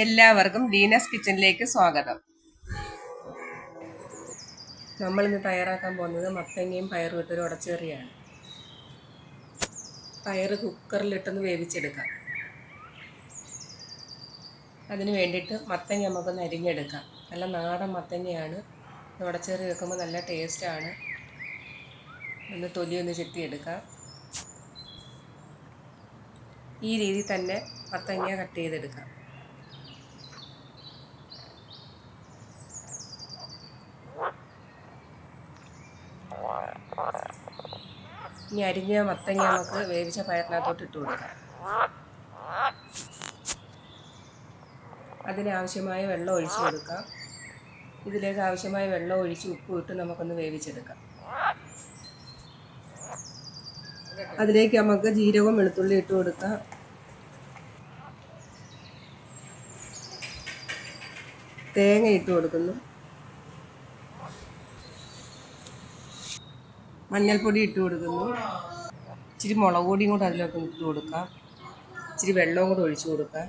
എല്ലാവർക്കും ഡീനസ് കിച്ചണിലേക്ക് സ്വാഗതം. നമ്മളിന്ന് തയ്യാറാക്കാൻ പോകുന്നത് മത്തങ്ങയും പയറും ഇട്ടൊരു ഉടച്ചേറിയാണ്. പയറ് കുക്കറിലിട്ടൊന്ന് വേവിച്ചെടുക്കാം. അതിന് വേണ്ടിയിട്ട് മത്തങ്ങ നമുക്കൊന്ന് അരിഞ്ഞെടുക്കാം. നല്ല നാടൻ മത്തങ്ങയാണ്. ഉടച്ചേറി വെക്കുമ്പോൾ നല്ല ടേസ്റ്റാണ്. ഒന്ന് തൊലിയൊന്ന് ചെത്തിയെടുക്കാം. ഈ രീതിയിൽ തന്നെ മത്തങ്ങ കട്ട് ചെയ്തെടുക്കാം. ഇനി അരിഞ്ഞ മത്തങ്ങ നമുക്ക് വേവിച്ച പയറിനകത്തോട്ട് ഇട്ട് കൊടുക്കാം. അതിനാവശ്യമായ വെള്ളം ഒഴിച്ചു കൊടുക്കാം. ഇതിലേക്ക് ആവശ്യമായ വെള്ളം ഒഴിച്ച് ഉപ്പ് ഇട്ട് നമുക്കൊന്ന് വേവിച്ചെടുക്കാം. അതിലേക്ക് നമുക്ക് ജീരകവും വെളുത്തുള്ളി ഇട്ട് കൊടുക്കാം. തേങ്ങ ഇട്ട് കൊടുക്കുന്നു. മഞ്ഞൾപ്പൊടി ഇട്ട് കൊടുക്കുന്നു. ഇച്ചിരി മുളക് പൊടിയും കൂടെ അതിലേക്ക് ഇട്ട് കൊടുക്കാം. ഇച്ചിരി വെള്ളവും കൂടെ ഒഴിച്ചു കൊടുക്കാം.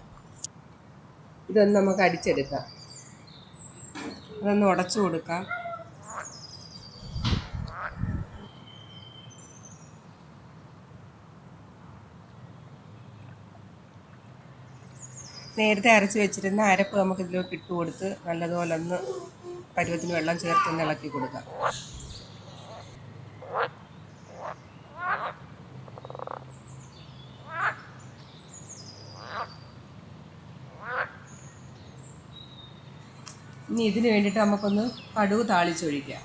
ഇതൊന്ന് നമുക്ക് അടിച്ചെടുക്കാം. അതൊന്ന് ഉടച്ചു കൊടുക്കാം. നേരത്തെ അരച്ച് വെച്ചിരുന്ന അരപ്പ് നമുക്ക് ഇതിലേക്ക് ഇട്ട് കൊടുത്ത് നല്ലതുപോലെ ഒന്ന് പരുവത്തിന് വെള്ളം ചേർത്തൊന്ന് ഇളക്കി കൊടുക്കാം. ഇനി ഇതിന് വേണ്ടിയിട്ട് നമുക്കൊന്ന് കടുക് താളിച്ചൊഴിക്കാം.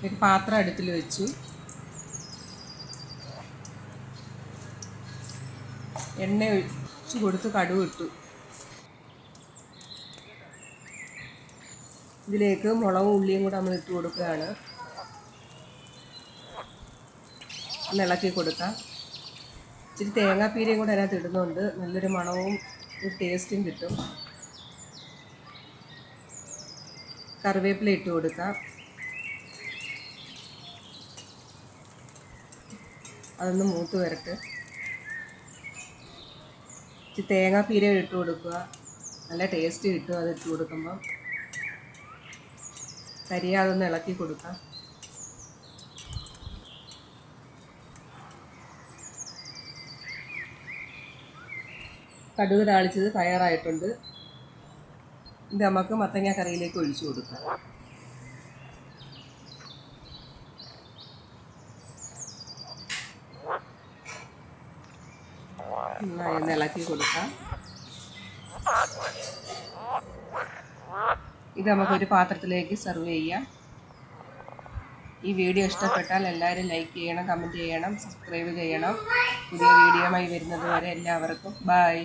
ഒരു പാത്രം അടുപ്പിൽ വെച്ചു. എണ്ണ ഒഴിച്ച് കൊടുത്ത് കടുക് ഇട്ടു. ഇതിലേക്ക് മുളകും ഉള്ളിയും കൂടെ നമ്മൾ ഇട്ട് കൊടുക്കുകയാണ്. ഒന്ന് ഇളക്കി കൊടുക്കാം. ഇച്ചിരി തേങ്ങാപ്പീരയും കൂടെ അതിനകത്ത് ഇടുന്നുണ്ട്. നല്ലൊരു മണവും ഒരു ടേസ്റ്റും കിട്ടും. കറിവേപ്പില ഇട്ട് കൊടുക്കാം. അതൊന്ന് മൂത്ത് വരട്ടെ. ഇച്ചിരി തേങ്ങാപ്പീര ഇട്ട് കൊടുക്കുക. നല്ല ടേസ്റ്റ് കിട്ടും അത് ഇട്ട് കൊടുക്കുമ്പം. കരിയാതൊന്ന് ഇളക്കി കൊടുക്കാം. കടുക് താളിച്ചത് തയ്യാറായിട്ടുണ്ട്. ഇത് നമുക്ക് മത്തങ്ങ കറിയിലേക്ക് ഒഴിച്ചു കൊടുക്കാം. നന്നായി ഇളക്കി കൊടുക്കാം. ഇത് നമുക്കൊരു പാത്രത്തിലേക്ക് സെർവ് ചെയ്യാം. ഈ വീഡിയോ ഇഷ്ടപ്പെട്ടാൽ എല്ലാവരും ലൈക്ക് ചെയ്യണം, കമൻറ്റ് ചെയ്യണം, സബ്സ്ക്രൈബ് ചെയ്യണം. പുതിയ വീഡിയോയുമായി വരുന്നത് വരെ എല്ലാവർക്കും ബൈ.